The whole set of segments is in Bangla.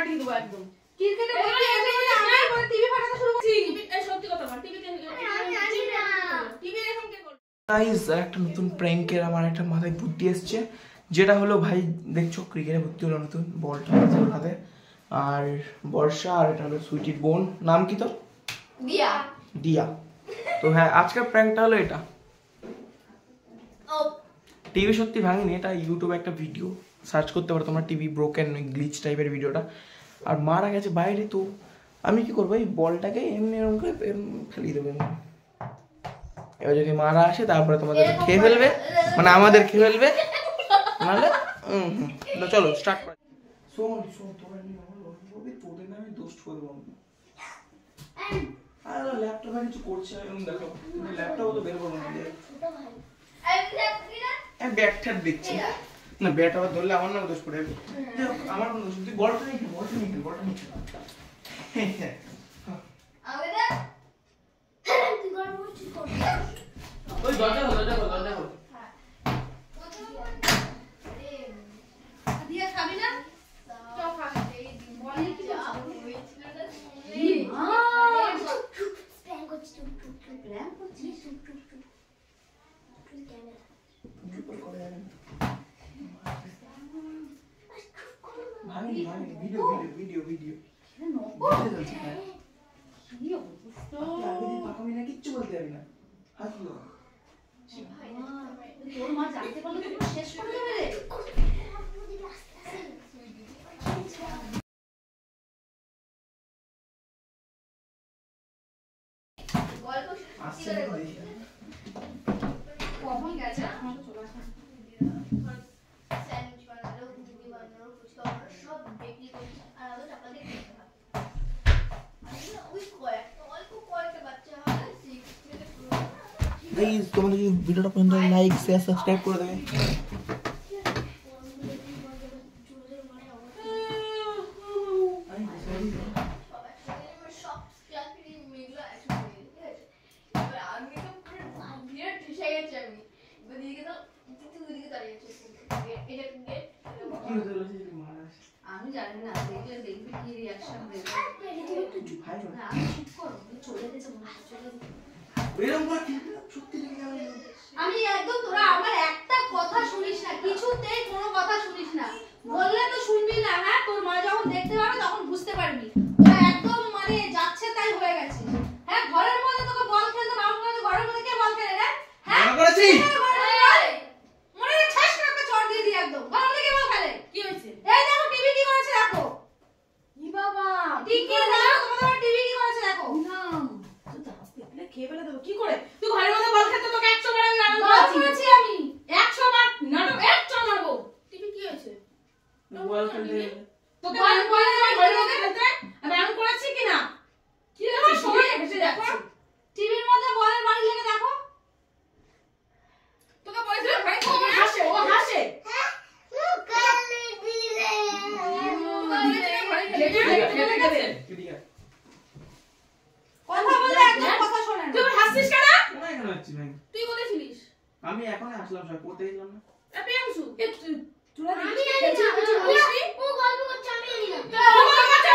ফাটিয়ে দেবো একদম। ক্রিকেটে বলতে এসে বলে আমি বলে টিভি ফাটাতে শুরু করছি। এই সত্যি কথা বল, টিভিতে আমি জানি না। টিভি এরকম কে করে? গাইস একটা নতুন প্র্যাঙ্কের আমার একটা মাথায় বুদ্ধি এসছে, যেটা হলো ভাই দেখছো ক্রিকেটে ভর্তি হলো নতুন বলটা আছে ওর হাতে, আর বর্ষা আর এটা হলো সুইটির বোন, নাম কি তোর? দিয়া। দিয়া। তো হ্যাঁ আজকের প্র্যাঙ্কটা হলো এটা। টিভি সত্যি ভাঙিনি, এটা ইউটিউবে একটা ভিডিও সার্চ করতে পারো তোমরা, টিভি ব্রোকেন গ্লিচ টাইপের ভিডিওটা। আর মারা গেছে বাইরে, তো আমি কি করবো এই বলটাকে এমনি এরকম করে ফেলিয়ে দেবো। এবার যদি মারা আসে তারপরে তোমাদের খেয়ে ফেলবে, মানে আমাদের খেয়ে ফেলবে, নাহলে চলো স্টার্ট করি। শোন শোন তোরা তোদের নামে দোষ করবো আর ল্যাপটপে কিছু করছে এরকম দেখো, ল্যাপটপ তো বের করবো না, ব্যাটটা দেখছি না, ব্যাট আবার ধরলে আমার নামে দোষ পড়ে যাবে। আমার কোনো দোষ, তুই বলটা নিয়ে খেল, বলটা নিয়ে খেল, বলটা নিয়ে খেল। ওই দরজা খোল, দরজা খোল, দরজা খোল। দিয়া খাবি না? চল খা। বলে কি প্ল্যান করছিস? প্ল্যান করছিস? ভাই ভাই ভিডিও ভিডিও ভিডিও ভিডিও কিচ্ছু বলতে যাবি না, হাত তোর মা জানতে পারলে তো শেষ করে দেবে রে। কখন গেছে? চলে আসা। স্যান্ডউইচ বানালো, ঘুগনি বানালো, ফুচকা বানালো, সব বিক্রি করছে আর আলো টাকা দিয়ে কিনতে হবে। ওই কয়েকটা বাচ্চা হবে গাইস তোমরা যদি ভিডিওটা পছন্দ হয় লাইক শেয়ার সাবস্ক্রাইব করে দেবে। আমি জানি না, দেখলে দেখবি কি রিঅ্যাকশন দেবে। আমি একদম, তোরা আমার একটা কথা শুনিস না, কিছুতেই কোনো কথা শুনিস না, বললে তো শুনবি না। হ্যাঁ তোর মা যখন দেখতে পাবে তখন বুঝতে পারবি তোরা একদম মানে যাচ্ছে তাই হয়ে গেছে। হ্যাঁ ঘরের মধ্যে তোকে বল খেলতে বারণ করে, ঘরের মধ্যে কে বল খেলে রে? হ্যাঁ করেছি মনে রে ছাস না, একটা চড় দিয়ে দি একদম। ঘরের মধ্যে কে বল খেলে? কি হয়েছে? এই দেখো টিভি কি করেছে দেখো। ই বাবা ঠিক কি দেখো, তোমাদের টিভি কি করেছে দেখো। না তুই তো দেখলে খেয়ে ফেলে দেবো কি করে? তুই ঘরের মধ্যে বল খেলতে তোকে 100 বার আমি বারণ করেছি। আমি 100 বার নাটক 100 মারবো। টিভি কি হয়েছে? বল খেলতে তোকে বারণ করে আমি ঘরের মধ্যে খেলতে আমি বারণ করেছি কি না? কি হয়েছে? সবাই এসে দেখো টিভির মধ্যে বলের বাড়ি লেগে দেখো। তোকে বলেছিল ঘরে খেলবি না? হাসে ও হাসে। কথা বললে একদম কথা শোনে না। তুই হাসছিস কেন? কোথায় কেন যাচ্ছিস ভাই? তুই কোথায় ছিলিস? আমি এখনই আসলাম, সব পড়তে গেলাম না। প্রিয়াংশু তোরা আমি জানি না, কিছু বলিসনি? ও গল্প করছে আমি জানি না। ও গল্প করছে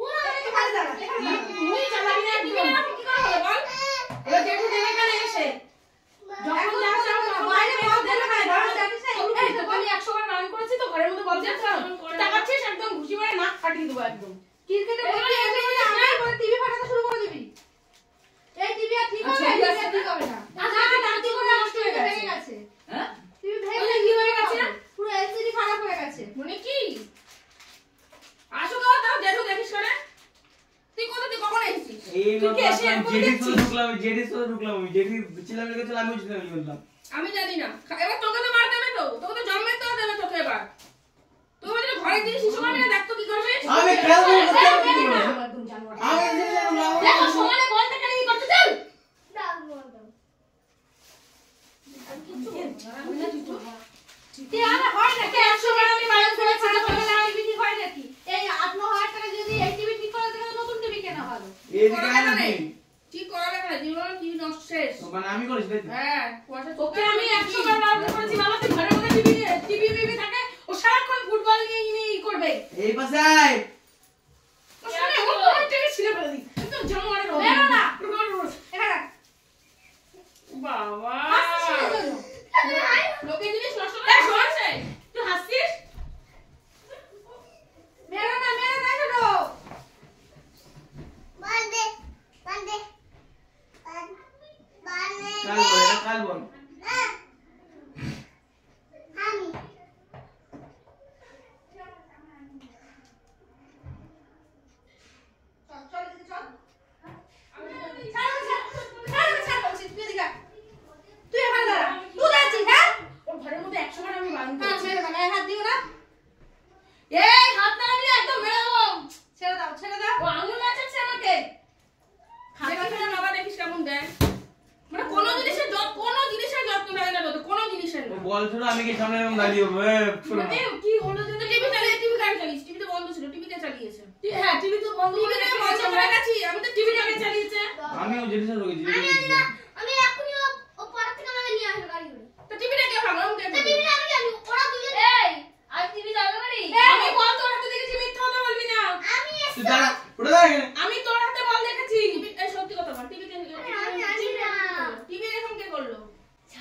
ও আমাকে খালি দাঁড়া। তুই চালাবি না একদম। কি করে হলো বল? এবার জেঠু দেবে কেন এসে? যখন যাস বাইরে বের দেবে কেন? ঘরে জানিস না এই তো আমি 100 বার বারণ করেছি তো ঘরের মধ্যে বল যাচ্ছে না। তাকাচ্ছিস একদম ঘুষি মারে নাক ফাটিয়ে দেবো একদম। ক্রিকেটে বলতে এসে বলে আমি বলে টিভি ফাটাতে শুরু করে দিবি। এই টিভি আর ঠিক হবে, এই টিভি ঠিক হবে না। আচ্ছা দাঁতি করে নষ্ট হয়ে গেছে। হ্যাঁ? টিভি ভেঙে কি হয়ে গেছে? পুরো এলসিডি খারাপ হয়ে গেছে। মানে কি? আসো তো তাও দেখো দেখিস করে। তুই কোথা থেকে কখন এসেছিস? এই মাত্র জেডি তো ঢুকলাম, জেডি তো ঢুকলাম, জেডি ছিলাম লেগেছিল, আমি ছিলাম বললাম। আমি জানি না। এবার তোকে তো মার দেবে তো। তোকে তো জন্মের তো দেবে তোকে এবার। তুই বলি ঘরে দিয়ে শিশু মারবি না, দেখ তো কি করবে। আমি খেলবো না, একদম জানোয়ার। আমি দেখো সমানে বলতে কেন কি করতে চাও? দাও বল দাও। তে আর হয় না কে 100 বার আমি বারণ করেছি যে বলে না টিভি হয় নাকি? এই 8-9 টাকা যদি এই টিভি ঠিক করে দেবে নতুন টিভি কেনা ভালো। এই দিকে আয় না ঠিক করা লাগবে না, জীবন টিভি নষ্ট শেষ। মানে আমি করেছি তাই তো? হ্যাঁ, পয়সা তোকে আমি 100 বার বারণ করেছি এই পাশে আয়। শোনে ও কোনটাকে ছিঁড়ে ফেলে দিই তো জামা আর বেরো না এখানে বাবা হাসছিস কেন? লোকে জিনিস নষ্ট করে সরছে তুই হাসছিস মেরো না ছোট কাল বল। চল এদিকে চল ছাড় বলছি তুই এদিকে আয়। তুই এখানে দাঁড়া তুই যাচ্ছিস হ্যাঁ ওর ঘরের মধ্যে 100 বার আমি বারণ হ্যাঁ করেছি মেরে গায়ে হাত দিও না এই হাত নাড়াবি না একদম মেরে দেবো ছেড়ে দাও ও আঙুল নাচাচ্ছে আমাকে দেখিস না বাবা দেখিস কেমন দেয় মানে কোনো জিনিসের যত্ন নেয় না তো কোনো জিনিসের না বল ছোট আমি কি সামনে এরকম দাঁড়িয়ে হবো শোনো মানে কি হলো যে টিভি চালিয়ে টিভি কার চালিয়েছে টিভি তো বন্ধ ছিল টিভিতে চালিয়েছে হ্যাঁ টিভি তো বন্ধ করে গেছি আমি তো টিভি টাকে চালিয়েছে আমিও জিনিসটা ঢুকেছি আমি এখনই ও পাড়া থেকে আমাকে নিয়ে আসলো গাড়ি করে তো টিভিটা কে ভাঙলো আমি তা টিভি আমি জানি ওরা দুজন এই আজ টিভি যাবে বাড়ি আমি বল তোর হাতে দেখেছি মিথ্যা কথা বলবি না আমি তুই দাঁড়া ওটা দাঁড়া এখানে। আমি তোর হাতে বল দেখেছি এই সত্যি কথা বল টিভিতে আমি জানি না টিভি এরকম কে করলো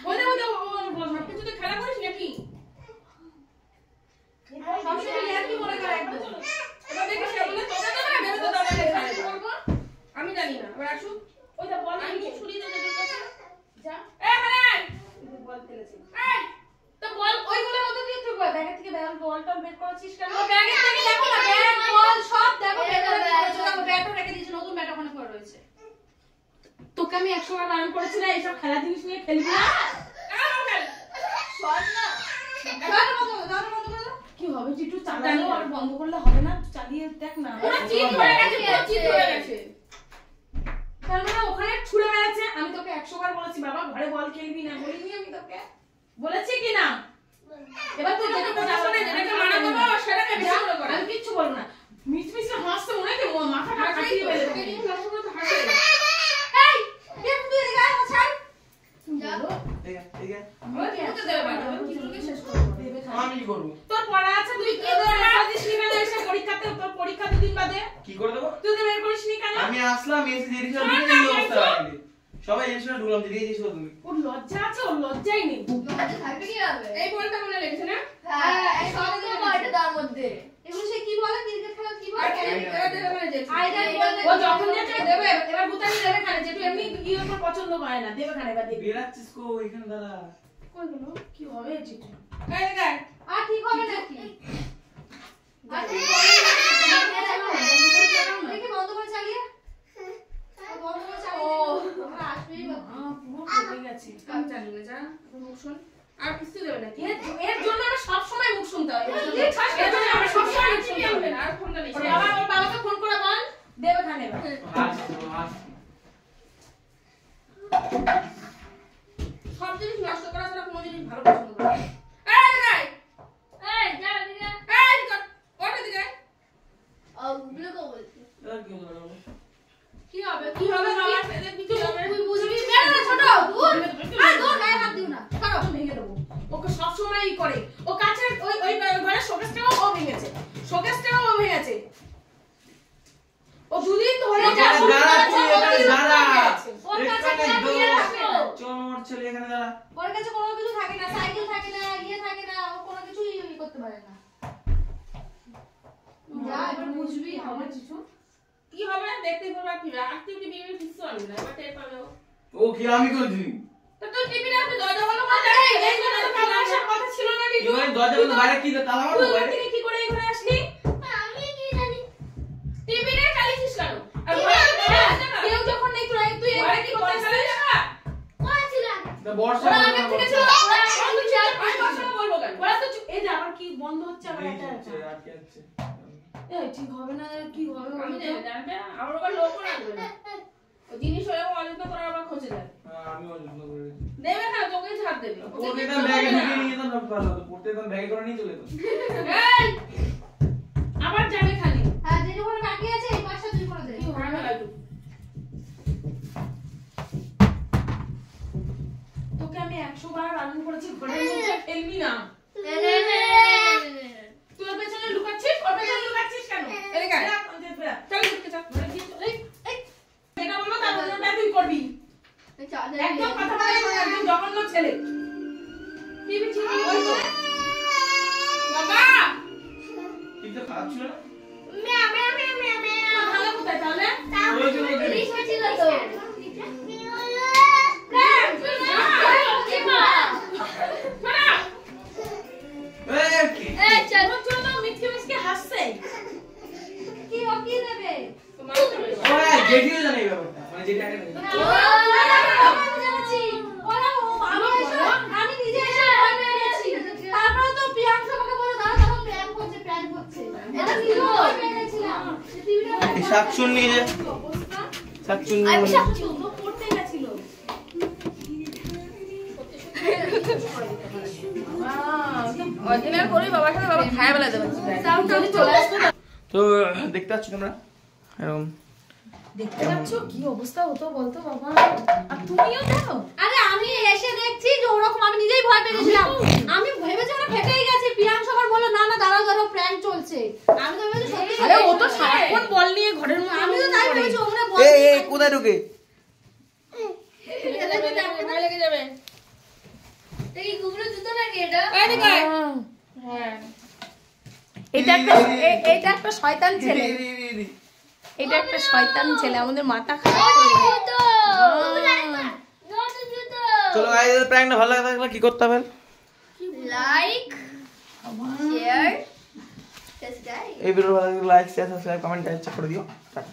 বলে বল কিছু তো খেলা করিস নাকি সবসময় ইয়ার্কি মনে করে একদম এবার দেখিস কেমন তোকে দেবে না বেরোতে দেবে না করবো আমি জানি না এবার আসুক ওইটা বল আমি ছুরি দে তোর কাছে যা হ্যাঁ বল ফেলেছি তো বল ওইগুলোর মধ্যে দিয়ে তুই বল ব্যাগ থেকে বলটা বের করেছিস কেন ও ব্যাগের থেকে দেখো না ব্যাগ বল সব দেখো ব্যাগটা রেখে দিয়েছে নতুন ব্যাগ ওখানে পড়ে রয়েছে তোকে আমি 100 বার বারণ করেছি না এইসব খেলা জিনিস নিয়ে খেলবি না শট না দাও বন্ধ করে দাও কি হবে টিটু চালানো আর বন্ধ করলে হবে না চালিয়ে দেখ না ওরা চিট হয়ে গেছে চিট হয়ে গেছে তার মানে ওখানে ছুড়ে মেরেছে আমি তোকে 100 বার বলেছি বাবা ঘরে বল খেলবি না বলিনি আমি তোকে বলেছি কি না এবার তুই যেটা কথা শুনে যেটাকে মানা দেবো সেটাকে বেশি করে কর আমি কিচ্ছু বলবো না মিচমিচে হাসতে মনে কি মাথাটা কাটিয়ে ফেলে দেবে এই কে তুই এদিকে আয় ছাড় ঠিক আছে আমার কি দেবে বাবা কি তোকে শেষ করব দেবে আমি কি করবো তোর পড়া আছে তুই কি করে পারিস নি কেন এসে পরীক্ষাতে তোর পরীক্ষা দুদিন বাদে কি করে দেবো তুই তো বের করিস নি কেন আমি আসলাম এসে দেরি করে ঢুকে এই অবস্থা রাখলি সবাই এসে ঢুকলাম যে এই ছোট তুমি ওর লজ্জা আছে ওর লজ্জাই নেই লজ্জা থাকবে কি হবে এই বলটা মনে লেগেছে না হ্যাঁ এই সব সব বলটা তার মধ্যে এগুলো সে কি বলে ক্রিকেট খেলা কি বলে আর এবার দেবে মানে যে আইডাল বলতে ও যখন যেটা দেবে এবার বুতানি দেবে খানে যেটু এমনি কি ওর পছন্দ করে না দেবে খানে এবার দেবে বেরাচ্ছিস কো এখানে দাঁড়া কই গেল কি হবে চিটু এই দেখ আর ঠিক হবে নাকি আর ঠিক হবে দেখি বন্ধ করে চালিয়ে বন্ধ করে চালিয়ে আমরা আসবেই বাবা পুরো ফেটে গেছে কাম চালিয়ে যা মুখ শুন আর কিছু দেবে না এর এর জন্য আমরা সব সময় মুখ শুনতে হয় এর জন্য আমরা সব সময় মুখ শুনতে হবে হয়। না আর ফোন দিস বাবা ওর বাবাকে ফোন করে বল দেবে খানে এবার সব জিনিস নষ্ট করা ছাড়া কোনো জিনিস ভালো পছন্দ করে না। এই দেখাই এই যা দিকে এই দিকে ওটা দিকে ওগুলো কো বলছি কি হবে কি হবে বাবা এদের কিছু হবে তুই বুঝবি বের না ছোট দূর আর দূর গায়ে হাত দিও না ছাড়ো ভেঙে দেবো ওকে সব সময়ই করে ও কাছের ওই ঘরে শোকেসটাও ও ভেঙেছে শোকেসটাও ও ভেঙেছে ও দুদিন ধরে যা শুরু করেছে ও দুদিন ধরে ভেঙেছে। ওর কাছে কোনো কিছু থাকে না চোর ছেলে এখানে দাঁড়া ওর কাছে কোনো কিছু থাকে না সাইকেল থাকে না ইয়ে থাকে না ও কোনো কিছুই করতে পারে না যা এবার বুঝবি হবে কিছু কি হবে দেখতে পারবা কি অ্যাক্টিভিটি বিবি কিছু আনবে না এবার টের পাবে ও ও কি আমি করছি তো তুই টিভি রাখতে দরজা বন্ধ করে দেখ এই জন্য তো কাল আসার কথা ছিল না কি টিটু মানে দরজা বন্ধ বাইরে কি তালা মারবো তুই বাইরে থেকে কি করে এখানে আসলি আমি কি জানি টিভি রে চালিয়েছিস কেন আর কেউ যখন নেই তুই এখানে কি করতে আসলি জায়গা ওরা ছিল বর্ষা ওরা আগে থেকে ছিল ওরা আমি চাই আমি ভাষা বলবো কেন ওরা তো এই যে আবার কি বন্ধ হচ্ছে আবার এটা আটকে যাচ্ছে এই ঠিক হবে না কি হবে আমি জানবে আমার আবার লোক রাখবে না ও জিনিস ওরকম অযত্ন করে আবার খোঁজে যায় আমি অযত্ন করে রেখেছি। দেবে না তোকে ছাড় দেবে পড়তে যেতাম ব্যাগে ঢুকিয়ে নিয়ে যেতাম সব ভালো হতো পড়তে যেতাম ব্যাগে করে নিয়ে চলে যেতাম এই আবার যাবে খালি হ্যাঁ যেটুকুনি বাকি আছে এই পাঁচটা তুই করে দে কি হবে না একটু তোকে আমি 100 বার বারণ করেছি ঘরের মধ্যে ফেলবি না তুই ওর পেছনে লুকাচ্ছিস ওর পেছনে কাঁপছিল না? ম্যাও ম্যাও ম্যাও ম্যাও ম্যাও। ভালো কোথায় তাহলে? ইলিশ হয়েছিল তো। এই কি? চলো চলো মিথ্যে মিথ্যে হাসছে। কি ও কি দেবে? ও জেঠিও জানে এই ব্যাপারটা, মানে যেটা আগে জানে। আমি নিজে এসে ভয় পেয়ে গেছি। তারপরে তো প্রিয়াঙ্কা আমাকে বলল দাঁড়া তখন প্র্যাঙ্ক হচ্ছে প্র্যাঙ্ক হচ্ছে। এটা নিজেও ভয় পেয়ে গেছিলাম। টিভিটা এই শাকচুন্নি যে শাকচুন্নি আমি বলে। শাকচু। ও পড়তে গেছিল। অরিজিনাল করি বাবার সাথে বাবা খায় বেলা দেবে যদি চলে আসতো না। তো দেখতে পাচ্ছ তোমরা এরকম দেখতে পাচ্ছ কি অবস্থা হতো বলতো বাবা। আর তুমিও দেখো। আরে আমি এসে দেখছি যে ওরকম আমি নিজেই ভয় পেয়ে গেছিলাম। আমি ভেবেছি ওরা ফেটেই গেছে। প্রিয়াঙ্কা আবার বলল না না দাঁড়াও দাঁড়াও প্র্যাঙ্ক চলছে। আমি তো ভেবেছি সত্যি আরে ও তো সারাক্ষণ বল নিয়ে ঘরের মধ্যে আমি তো তাই ভেবেছি ওরা বল এই এই কোথায় ঢুকে ভয় লেগে যাবে এই কুকুরের জুতো নাকি এটা? এদিকে আয়। হ্যাঁ এটা একটা শয়তান ছেলে। এটা একটা শয়তান ছেলে আমাদের মাথা খারাপ করে দেবে। জুতো। কুকুর আরেকবার। নতুন জুতো। চলো গাইস প্র্যাঙ্কটা ভালো লাগে থাকলে কি করতে হবে? লাইক শেয়ার সাবস্ক্রাইব এই ভিডিও ভালো লাগলে like share subscribe comment type করে দিও। টাটা।